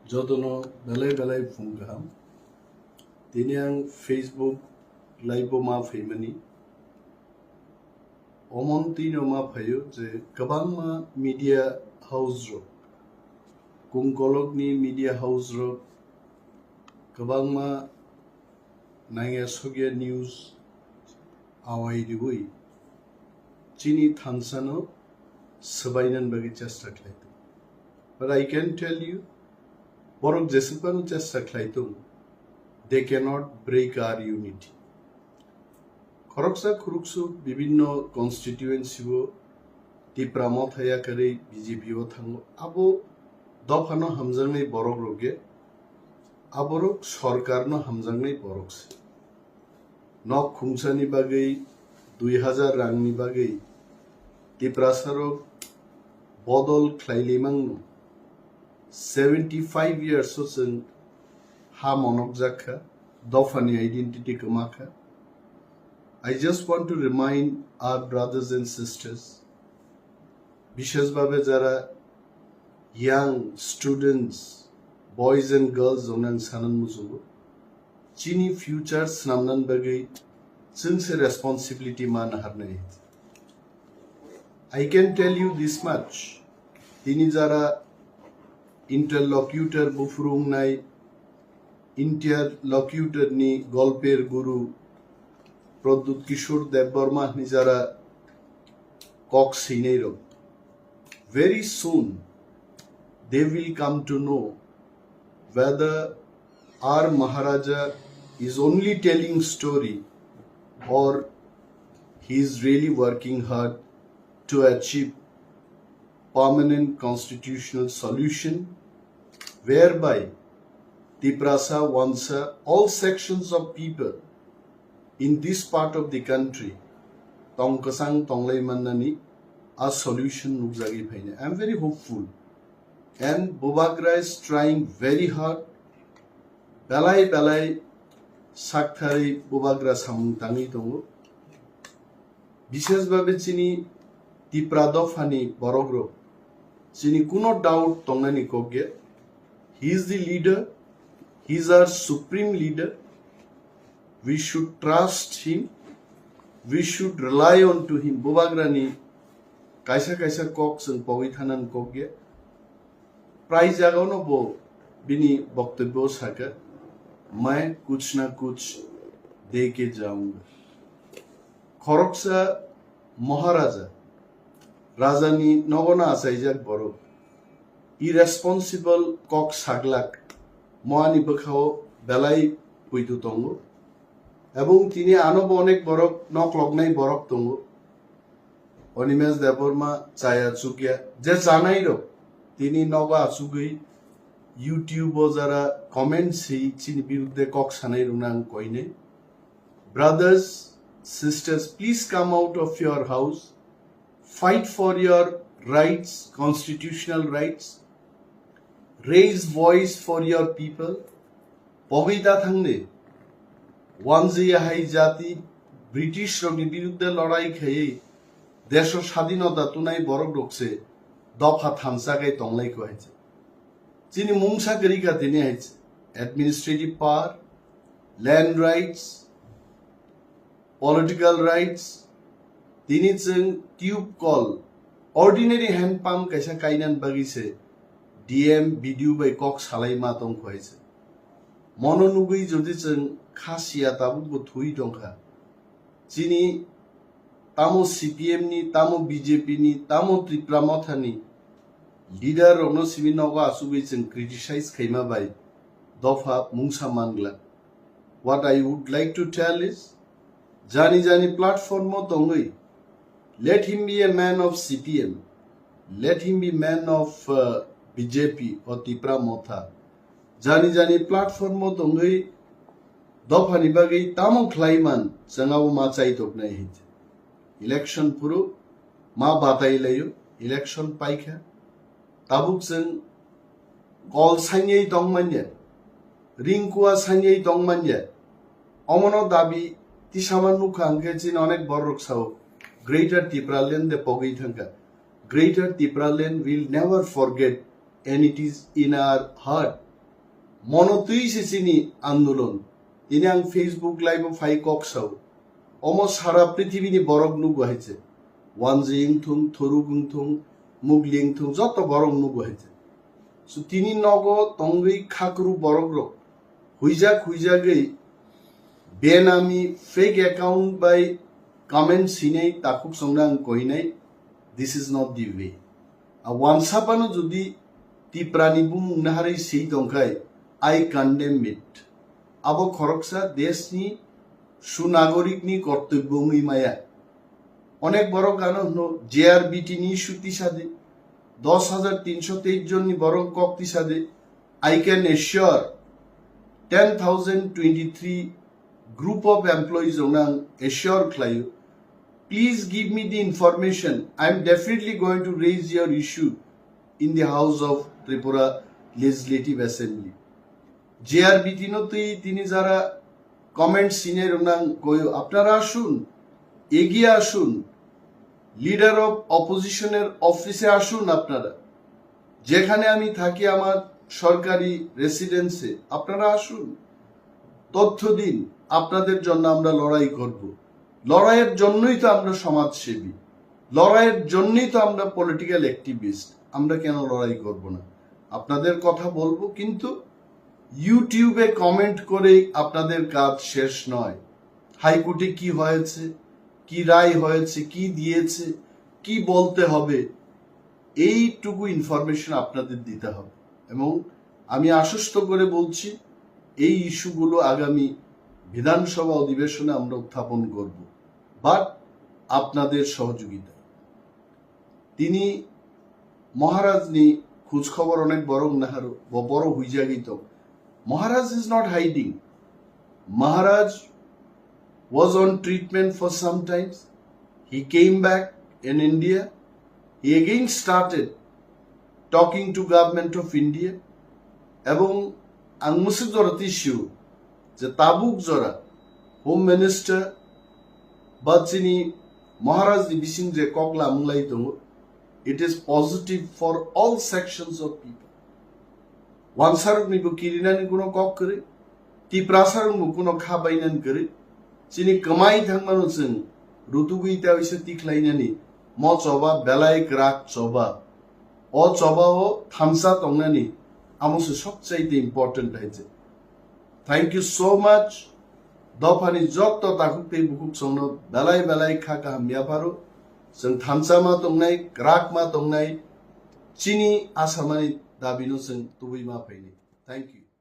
jodono belai fungaham tini ang Facebook live ma faimani omon tino ma phayo je kabang ma media house ro kungkolok ni media house ro kabang ma nangya sogya news awai diwi chini Thansano Swbai bagi chesta khlaitu but I can tell you borok Jesaphano chesta khlaitu they cannot break our unity khoroksa khuruksu bibhinno constituency bo tipramo thaya kare BJP o thango abo dofano hamjangnai borok roge aborok sarkarno hamjangnai borok se nok khumsani bagai 2000 rangni bagai tiprasarok bodol khlailimangno 75 years sosen ha monok jakha dofani identity kamakha I just want to remind our brothers and sisters bishesh bhabe jara young students boys and girls onang sanan musugo chini future snamnan bagai since responsibility man harnai I can tell you this much tini jara interlocutor bufurung nai interlocutor ni golper guru Pradut Kishore Debbarma ni jara kok sineiro very soon they will come to know whether our Maharaja is only telling story or he is really working hard to achieve permanent constitutional solution whereby Tiprasa, Wansa, all sections of people in this part of the country tongkasang tonglai manani a solution nukjagi phaine I am very hopeful and Bobagra is trying very hard belai sakthari Bobagra samung tangi tongo bishesh bhabe chini tipradofani borogro chini kuno doubt tongnani kogge he is the leader he is our supreme leader we should trust him we should rely on to him Bobagrani kaisa kok sung pawi thanan kogge prai jagano bo bini boktobyo saka मैं कुछ ना कुछ दे के जाऊंगा खरकसा महाराजा राजानी नगना आसाइजाक बरो irresponsible kok saglak moani bkhao belai puitu tongo এবং তিনি আনব অনেক বরক নক লগ্নাই বরক তঙ্গ অনিমেশ দেববর্মা চায়া চুকিয়া যে জানাইরো তিনি নগা আচুগই ইউটিউব যারা কমেন্ট সেই চিনি বিরুদ্ধে cock Sanai রুনাং কইনে brothers sisters please come out of your house fight for your rights constitutional rights raise voice for your people পবিতা থাংনে ওয়ানজিয়া হাই জাতি ব্রিটিশ রঙের বিরুদ্ধে লড়াই খেয়ে দেশ স্বাধীনতা তুনাই বরক রকছে দফা থামসাগাই তংলাই কয়েছে যিনি মুংসা করিকা তিনি আইছে administrative power land rights political rights তিনি जों টিউব কল অর্ডিনারি হ্যান্ড পাম্প কাইসা কাইনান বাগিছে ডিএম ভিডিও বাই কক সালাই মা তং কয়েছে মনোনুগৈ যদি जों खासिया ताबुबो थुइ दंखा जिनि तामो CPM नि तामो BJP नि तामो त्रिपुरा मथानि लीडर रनो सिमि नगा आसुबै जों क्रिटिसाइज खैमा बाय दफा मुंसा मानग्ला what I would like to tell is जानी प्लेटफॉर्म मो दंगै let him be a man of CPM let him be man of BJP or Tripura मथा जानी प्लेटफॉर्म मो दंगै दफानि बागै तामो ख्लाइमान जोंआव मा चाइदबनाय हित इलेक्शन पुरो मा बाताइलायो इलेक्शन पाइखा ताबुक जों कल साइनै दंमान्या रिंकुआ साइनै दंमान्या अमनो दाबि तिसामान नुखांके जिन अनेक बरक Sao greater Tipraland de pogei thanka greater Tipraland will never forget and it is in our heart मनतुई से चिनी आंदोलन दिने आं फेसबुक लाइव फाइ कक्साव अमो सारा पृथ्वीनि बरफ नुगुहाइছে वानजिं थुं थरुगुं थुं मुगलिं थुं जत बरफ नुगुहाइছে सो तिनी नगो तंगै खाकरु बरफ रो हुइजागै बेनामी फेक अकाउंट बाय कमेंट सिनै ताकुक संना आं कहिनाय दिस इज नॉट दी वे वानसापानो जुदि तिप्रानि बुंनो हारै सै दंखाय आई कन्डेम इट आबो खरकसा देशनि सुनागरिकनि कर्तव्य माया अनेक बड़ गान हलो जेआरबिटी नि इस्यूति सादे 10,323 जननि बरं कक्ति सादे I can assure 10,023 group of employees onang assure clayo please give me the information I am definitely going to raise your issue in the house of Tripura legislative assembly JRBT no tini jara comment sine onang koyo apnara ashun egiye ashun leader of opposition er office e ashun apnara যেখানে আমি থাকি আমার সরকারি রেসিডেন্সে আপনারা আসুন তথ্য দিন আপনাদের জন্য আমরা লড়াই করব লড়াইয়ের জন্যই তো আমরা সমাজসেবী লড়াইয়ের জন্যই তো আমরা পলিটিক্যাল অ্যাক্টিভিস্ট আমরা কেন লড়াই করব না আপনাদের কথা বলবো কিন্তু ইউটিউবে কমেন্ট করে আপনাদের কাজ শেষ নয় হাইকোর্টে কি হয়েছে কি রায় হয়েছে কি দিয়েছে কি বলতে হবে এইটুকু ইনফরমেশন আপনাদের দিতে হবে এবং আমি আশ্বস্ত করে বলছি এই ইস্যুগুলো আগামী বিধানসভা অধিবেশনে আমরা উত্থাপন করব বাট আপনাদের সহযোগিতা তিনি মহারাজ নি খোঁজ খবর অনেক বড় নাহারো বড় হইজাগিত Maharaj is not hiding Maharaj was on treatment for some times he came back in India he again started talking to government of India এবং আংমুসিক জরাতি শিউ যে তাবুক জরা হোম মিনিস্টার বাচিনি মহারাজ দি বিসিং যে কগলা মুলাই দङ it is positive for all sections of people ওয়ানসারক নিবো কিরিনানি কোনো cock করে তি প্রাসারক মু কোনো খাবাইনান করে চিনি কমাই থাকমানো जों रुतुगुइता इसे तिख्लाइनानि म चबा बेलाय ग्राक चबा अ चबा ओ थामसा तंगनानि आमसे सबचाइते इम्पोर्टेन्ट हाइছে थैंक यू सो मच दफानि जत्त ताकुते बुकुक संनो बेलाय बेलाय खाका हामिया पारो जों थामसामा तंगनाय ग्राकमा तंगनाय चिनि आसामानि दाबिनो जों तुबैमा फैनि थैंक यू